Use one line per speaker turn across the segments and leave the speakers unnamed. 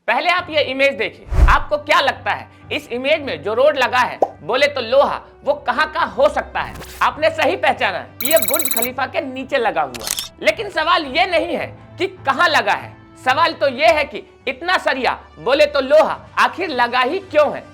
पहले आप ये इमेज देखिए, आपको क्या लगता है इस इमेज में जो रोड लगा है, बोले तो लोहा, वो कहाँ का हो सकता है? आपने सही पहचाना, ये बुर्ज खलीफा के नीचे लगा हुआ है। लेकिन सवाल ये नहीं है कि कहाँ लगा है, सवाल तो ये है कि इतना सरिया, बोले तो लोहा, आखिर लगा ही क्यों है?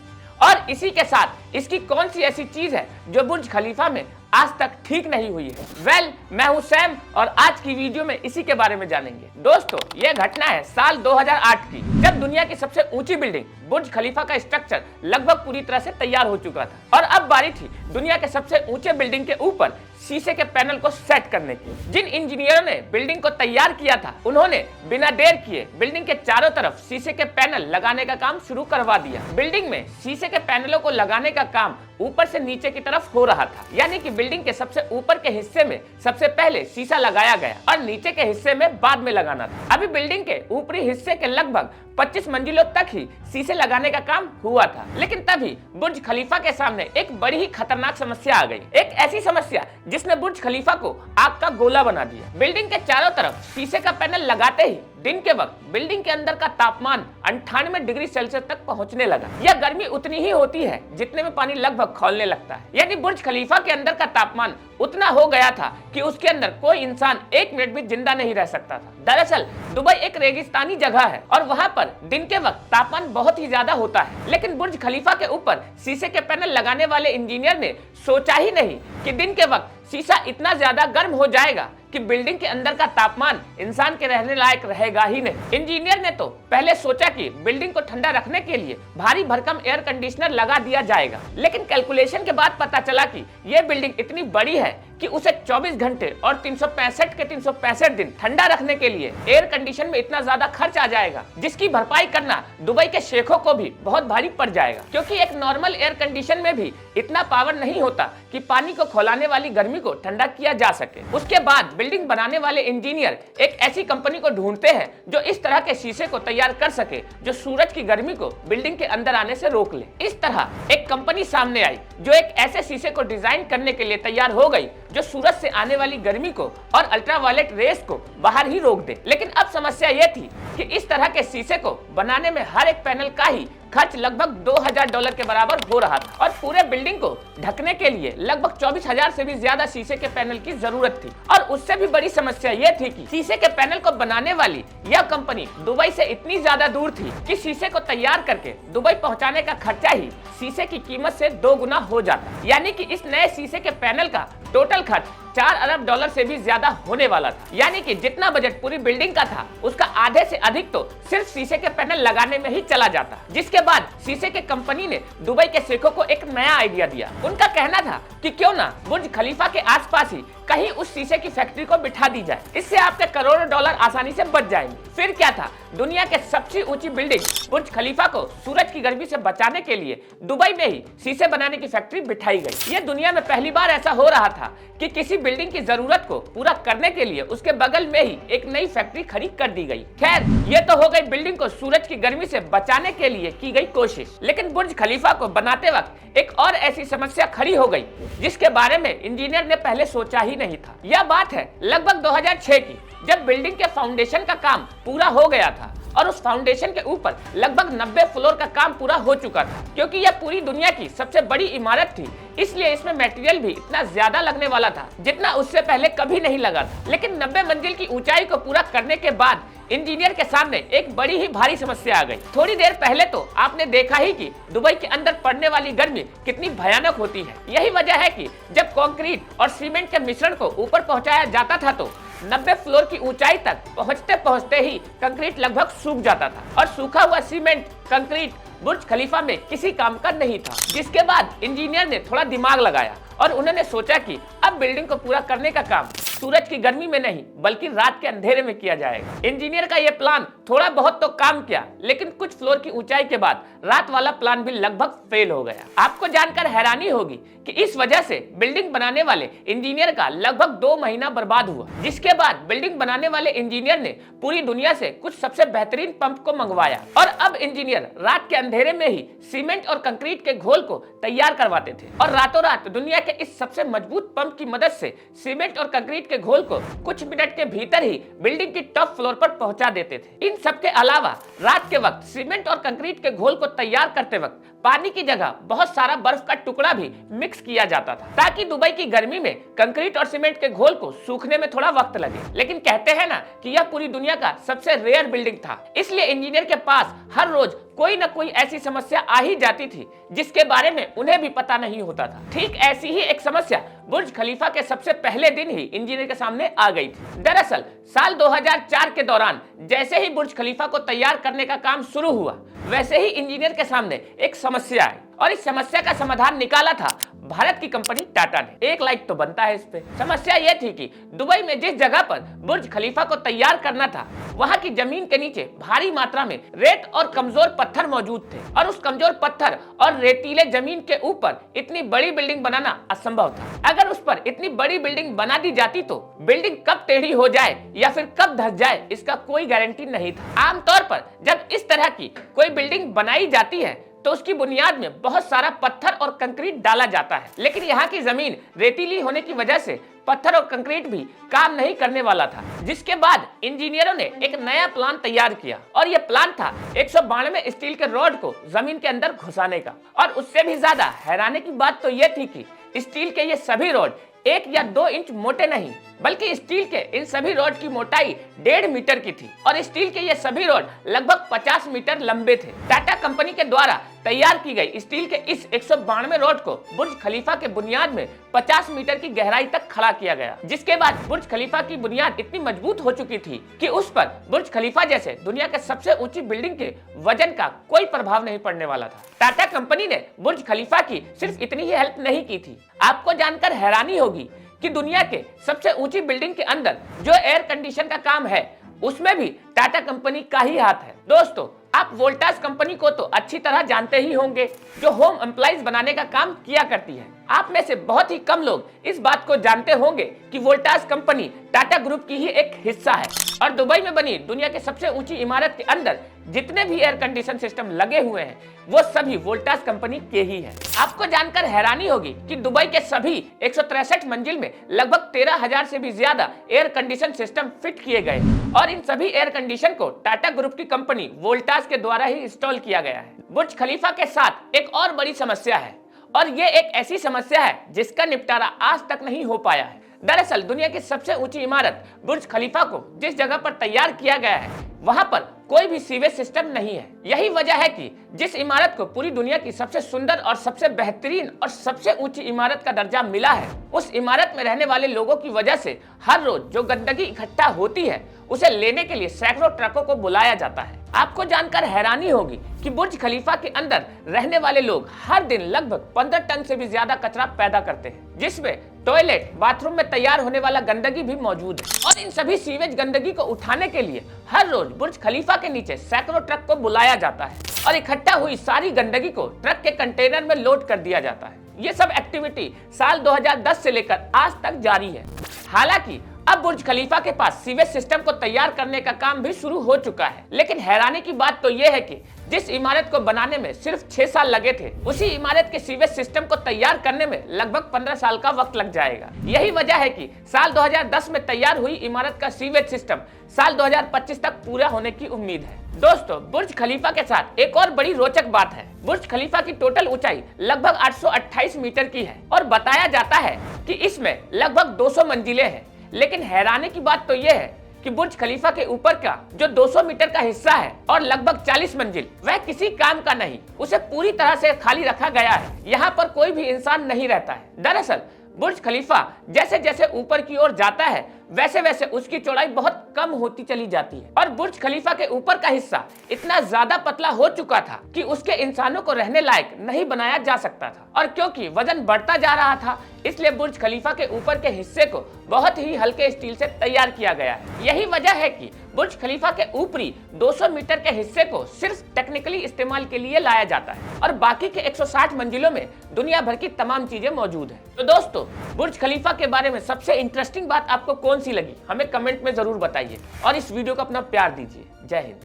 और इसी के साथ इसकी कौन सी ऐसी चीज है जो बुर्ज खलीफा में आज तक ठीक नहीं हुई है? मैं हूं सैम और आज की वीडियो में इसी के बारे में जानेंगे। दोस्तों, यह घटना है साल 2008 की, जब दुनिया की सबसे ऊंची बिल्डिंग बुर्ज खलीफा का स्ट्रक्चर लगभग पूरी तरह से तैयार हो चुका था और अब बारी थी दुनिया के सबसे ऊंचे बिल्डिंग के ऊपर शीशे के पैनल को सेट करने की। जिन इंजीनियरों ने बिल्डिंग को तैयार किया था, उन्होंने बिना देर किए बिल्डिंग के चारों तरफ शीशे के पैनल लगाने का काम शुरू करवा दिया। बिल्डिंग में शीशे के पैनलों को लगाने का काम ऊपर से नीचे की तरफ हो रहा था, यानी कि बिल्डिंग के सबसे ऊपर के हिस्से में सबसे पहले शीशा लगाया गया और नीचे के हिस्से में बाद में लगाना था। अभी बिल्डिंग के ऊपरी हिस्से के लगभग 25 मंजिलों तक ही शीशे लगाने का काम हुआ था, लेकिन तभी बुर्ज खलीफा के सामने एक बड़ी ही खतरनाक समस्या आ गई। एक ऐसी समस्या जिसने बुर्ज खलीफा को आग का गोला बना दिया। बिल्डिंग के चारों तरफ शीशे का पैनल लगाते ही दिन के वक्त बिल्डिंग के अंदर का तापमान 98 डिग्री सेल्सियस तक पहुंचने लगा। यह गर्मी उतनी ही होती है जितने में पानी लगभग खौलने लगता है, यानी बुर्ज खलीफा के अंदर का तापमान उतना हो गया था कि उसके अंदर कोई इंसान 1 मिनट भी जिंदा नहीं रह सकता था। दरअसल दुबई एक रेगिस्तानी जगह है और वहां पर दिन के वक्त तापमान बहुत ही ज्यादा होता है, लेकिन बुर्ज खलीफा के ऊपर शीशे के पैनल लगाने वाले इंजीनियर ने सोचा ही नहीं कि दिन के वक्त शीशा इतना ज्यादा गर्म हो जाएगा कि बिल्डिंग के अंदर का तापमान इंसान के रहने लायक रहेगा ही नहीं। इंजीनियर ने तो पहले सोचा कि बिल्डिंग को ठंडा रखने के लिए भारी भरकम एयर कंडीशनर लगा दिया जाएगा, लेकिन कैलकुलेशन के बाद पता चला कि यह बिल्डिंग इतनी बड़ी है कि उसे 24 घंटे और 365 के 365 दिन ठंडा रखने के लिए एयर कंडीशन में इतना ज्यादा खर्च आ जाएगा, जिसकी भरपाई करना दुबई के शेखों को भी बहुत भारी पड़ जाएगा, क्योंकि एक नॉर्मल एयर कंडीशन में भी इतना पावर नहीं होता कि पानी को खौलाने वाली गर्मी को ठंडा किया जा सके। उसके बाद बिल्डिंग बनाने वाले इंजीनियर एक ऐसी कंपनी को ढूंढते हैं जो इस तरह के शीशे को तैयार कर सके जो सूरज की गर्मी को बिल्डिंग के अंदर आने से रोक ले। इस तरह एक कंपनी सामने आई जो एक ऐसे शीशे को डिजाइन करने के लिए तैयार हो गई जो सूरज से आने वाली गर्मी को और अल्ट्रावायलेट रेस को बाहर ही रोक दे। लेकिन अब समस्या यह थी कि इस तरह के शीशे को बनाने में हर एक पैनल का ही खर्च लगभग $2000 के बराबर हो रहा था और पूरे बिल्डिंग को ढकने के लिए लगभग 24,000 से भी ज्यादा शीशे के पैनल की जरूरत थी। और उससे भी बड़ी समस्या यह थी कि शीशे के पैनल को बनाने वाली यह कंपनी दुबई से इतनी ज्यादा दूर थी कि शीशे को तैयार करके दुबई पहुंचाने का खर्चा ही शीशे की कीमत से 2 गुना हो जाता, यानी कि इस नए शीशे के पैनल का टोटल खर्च $4 अरब से भी ज्यादा होने वाला था। यानी कि जितना बजट पूरी बिल्डिंग का था, उसका आधे से अधिक तो सिर्फ शीशे के पैनल लगाने में ही चला जाता। जिसके बाद शीशे के कंपनी ने दुबई के शेखों को एक नया आइडिया दिया। उनका कहना था कि क्यों ना बुर्ज खलीफा के आसपास ही कहीं उस शीशे की फैक्ट्री को बिठा दी जाए, इससे आपके करोड़ों डॉलर आसानी से बच जाएंगे। फिर क्या था, दुनिया के सबसे ऊंची बिल्डिंग बुर्ज खलीफा को सूरज की गर्मी से बचाने के लिए दुबई में ही शीशे बनाने की फैक्ट्री बिठाई गई। ये दुनिया में पहली बार ऐसा हो रहा था कि किसी बिल्डिंग की जरूरत को पूरा करने के लिए उसके बगल में ही एक नई फैक्ट्री खड़ी कर दी गई। खैर, ये तो हो गई बिल्डिंग को सूरज की गर्मी से बचाने के लिए की गई कोशिश, लेकिन बुर्ज खलीफा को बनाते वक्त एक और ऐसी समस्या खड़ी हो गई जिसके बारे में इंजीनियर ने पहले सोचा ही नहीं था। यह बात है लगभग 2006 की, जब बिल्डिंग के फाउंडेशन का काम पूरा हो गया था और उस फाउंडेशन के ऊपर लगभग 90 फ्लोर का काम पूरा हो चुका था। क्योंकि यह पूरी दुनिया की सबसे बड़ी इमारत थी, इसलिए इसमें मटेरियल भी इतना ज्यादा लगने वाला था जितना उससे पहले कभी नहीं लगा था। लेकिन 90 मंजिल की ऊंचाई को पूरा करने के बाद इंजीनियर के सामने एक बड़ी ही भारी समस्या आ गई। थोड़ी देर पहले तो आपने देखा ही कि दुबई के अंदर पड़ने वाली गर्मी कितनी भयानक होती है। यही वजह है कि जब कंक्रीट और सीमेंट के मिश्रण को ऊपर पहुंचाया जाता था तो 90 फ्लोर की ऊंचाई तक पहुंचते पहुंचते ही कंक्रीट लगभग सूख जाता था और सूखा हुआ सीमेंट कंक्रीट बुर्ज खलीफा में किसी काम का नहीं था। जिसके बाद इंजीनियर ने थोड़ा दिमाग लगाया और उन्होंने सोचा कि अब बिल्डिंग को पूरा करने का काम सूरज की गर्मी में नहीं बल्कि रात के अंधेरे में किया जाएगा। इंजीनियर का यह प्लान थोड़ा बहुत तो काम किया, लेकिन कुछ फ्लोर की ऊंचाई के बाद रात वाला प्लान भी लगभग फेल हो गया। आपको जानकर हैरानी होगी कि इस वजह से बिल्डिंग बनाने वाले इंजीनियर का लगभग 2 महीना बर्बाद हुआ, जिसके बाद बिल्डिंग बनाने वाले इंजीनियर ने पूरी दुनिया से कुछ सबसे बेहतरीन पंप को मंगवाया और अब इंजीनियर रात के अंधेरे में ही सीमेंट और कंक्रीट के घोल को तैयार करवाते थे और रातों रात दुनिया के इस सबसे मजबूत पंप की मदद से सीमेंट और कंक्रीट के घोल को कुछ मिनट के भीतर ही बिल्डिंग की टॉप फ्लोर पर पहुंचा देते थे। इन सब के अलावा रात के वक्त सीमेंट और कंक्रीट के घोल को तैयार करते वक्त पानी की जगह बहुत सारा बर्फ का टुकड़ा भी मिक्स किया जाता था ताकि दुबई की गर्मी में कंक्रीट और सीमेंट के घोल को सूखने में थोड़ा वक्त लगे। लेकिन कहते हैं ना कि यह पूरी दुनिया का सबसे रेयर बिल्डिंग था, इसलिए इंजीनियर के पास हर रोज कोई न कोई ऐसी समस्या आ ही जाती थी जिसके बारे में उन्हें भी पता नहीं होता था। ठीक ऐसी ही एक समस्या बुर्ज खलीफा के सबसे पहले दिन ही इंजीनियर के सामने आ गई थी। दरअसल साल 2004 के दौरान जैसे ही बुर्ज खलीफा को तैयार करने का काम शुरू हुआ, वैसे ही इंजीनियर के सामने एक समस्या आई और इस समस्या का समाधान निकाला था भारत की कंपनी टाटा ने। एक लाइक तो बनता है इस पे। समस्या यह थी कि दुबई में जिस जगह पर बुर्ज खलीफा को तैयार करना था, वहां की जमीन के नीचे भारी मात्रा में रेत और कमजोर पत्थर मौजूद थे और उस कमजोर पत्थर और रेतीले जमीन के ऊपर इतनी बड़ी बिल्डिंग बनाना असंभव था। अगर उस पर इतनी बड़ी बिल्डिंग बना दी जाती तो बिल्डिंग कब टेढ़ी हो जाए या फिर कब धंस जाए इसका कोई गारंटी नहीं था। आमतौर पर जब इस तरह की कोई बिल्डिंग बनाई जाती है तो उसकी बुनियाद में बहुत सारा पत्थर और कंक्रीट डाला जाता है, लेकिन यहाँ की जमीन रेतीली होने की वजह से पत्थर और कंक्रीट भी काम नहीं करने वाला था। जिसके बाद इंजीनियरों ने एक नया प्लान तैयार किया और यह प्लान था 192 स्टील के रॉड को जमीन के अंदर घुसाने का। और उससे भी ज्यादा हैरानी की बात तो यह थी कि स्टील के ये सभी रॉड 1 या 2 इंच मोटे नहीं, बल्कि स्टील के इन सभी रॉड की मोटाई 1.5 मीटर की थी और स्टील के ये सभी रॉड लगभग 50 मीटर लंबे थे। टाटा कंपनी के द्वारा तैयार की गई स्टील के इस 192 रॉड को बुर्ज खलीफा के बुनियाद में 50 मीटर की गहराई तक खड़ा किया गया, जिसके बाद बुर्ज खलीफा की बुनियाद इतनी मजबूत हो चुकी थी कि उस पर बुर्ज खलीफा जैसे दुनिया के सबसे ऊंची बिल्डिंग के वजन का कोई प्रभाव नहीं पड़ने वाला था। टाटा कंपनी ने बुर्ज खलीफा की सिर्फ इतनी ही हेल्प नहीं की थी। आपको जानकर हैरानी होगी कि दुनिया के सबसे ऊंची बिल्डिंग के अंदर जो एयर कंडीशन का काम है उसमें भी टाटा कंपनी का ही हाथ है। दोस्तों, आप वोल्टास कंपनी को तो अच्छी तरह जानते ही होंगे, जो होम एम्प्लॉइज बनाने का काम किया करती है। आप में से बहुत ही कम लोग इस बात को जानते होंगे कि वोल्टास कंपनी टाटा ग्रुप की ही एक हिस्सा है और दुबई में बनी दुनिया के सबसे ऊंची इमारत के अंदर जितने भी एयर कंडीशन सिस्टम लगे हुए हैं वो सभी वोल्टास कंपनी के ही है। आपको जानकर हैरानी होगी कि दुबई के सभी 163 मंजिल में लगभग 13,000 से भी ज्यादा एयर कंडीशन सिस्टम फिट किए गए और इन सभी एयर कंडीशन को टाटा ग्रुप की कंपनी वोल्टास के द्वारा ही इंस्टॉल किया गया है। बुर्ज खलीफा के साथ एक और बड़ी समस्या है और ये एक ऐसी समस्या है जिसका निपटारा आज तक नहीं हो पाया है। दरअसल दुनिया की सबसे ऊंची इमारत बुर्ज खलीफा को जिस जगह पर तैयार किया गया है वहां पर कोई भी सीवेज सिस्टम नहीं है। यही वजह है कि जिस इमारत को पूरी दुनिया की सबसे सुंदर और सबसे बेहतरीन और सबसे ऊंची इमारत का दर्जा मिला है, उस इमारत में रहने वाले लोगों की वजह से हर रोज जो गंदगी इकट्ठा होती है उसे लेने के लिए सैकड़ों ट्रकों को बुलाया जाता है। आपको जानकर हैरानी होगी कि बुर्ज खलीफा के अंदर रहने वाले लोग हर दिन लगभग 15 टन से भी ज्यादा कचरा पैदा करते हैं, जिसमें टॉयलेट, बाथरूम में तैयार होने वाला गंदगी भी मौजूद है। और इन सभी सीवेज गंदगी को उठाने के लिए हर रोज बुर्ज खलीफा के नीचे सैकड़ों ट्रक को बुलाया जाता है और इकट्ठा हुई सारी गंदगी को ट्रक के कंटेनर में लोड कर दिया जाता है। ये सब एक्टिविटी साल 2010 से लेकर आज तक जारी है। हालांकि अब बुर्ज खलीफा के पास सीवेज सिस्टम को तैयार करने का काम भी शुरू हो चुका है, लेकिन हैरानी की बात तो यह है कि जिस इमारत को बनाने में सिर्फ 6 साल लगे थे, उसी इमारत के सीवेज सिस्टम को तैयार करने में लगभग 15 साल का वक्त लग जाएगा। यही वजह है कि साल 2010 में तैयार हुई इमारत का सीवेज सिस्टम साल 2025 तक पूरा होने की उम्मीद है। दोस्तों, बुर्ज खलीफा के साथ एक और बड़ी रोचक बात है। बुर्ज खलीफा की टोटल ऊंचाई लगभग 828 मीटर की है और बताया जाता है कि इसमें लगभग 200 मंजिलें हैं। लेकिन हैरानी की बात तो यह है कि बुर्ज खलीफा के ऊपर का जो 200 मीटर का हिस्सा है और लगभग 40 मंजिल, वह किसी काम का नहीं, उसे पूरी तरह से खाली रखा गया है। यहाँ पर कोई भी इंसान नहीं रहता है। दरअसल बुर्ज खलीफा जैसे जैसे ऊपर की ओर जाता है वैसे वैसे उसकी चौड़ाई बहुत कम होती चली जाती है और बुर्ज खलीफा के ऊपर का हिस्सा इतना ज्यादा पतला हो चुका था कि उसके इंसानों को रहने लायक नहीं बनाया जा सकता था। और क्योंकि वजन बढ़ता जा रहा था, इसलिए बुर्ज खलीफा के ऊपर के हिस्से को बहुत ही हल्के स्टील से तैयार किया गया है। यही वजह है कि बुर्ज खलीफा के ऊपरी 200 मीटर के हिस्से को सिर्फ टेक्निकली इस्तेमाल के लिए लाया जाता है और बाकी के 160 मंजिलों में दुनिया भर की तमाम चीजें मौजूद हैं। तो दोस्तों, बुर्ज खलीफा के बारे में सबसे इंटरेस्टिंग बात आपको कौन सी लगी, हमें कमेंट में जरूर बताइए और इस वीडियो को अपना प्यार दीजिए। जय हिंद।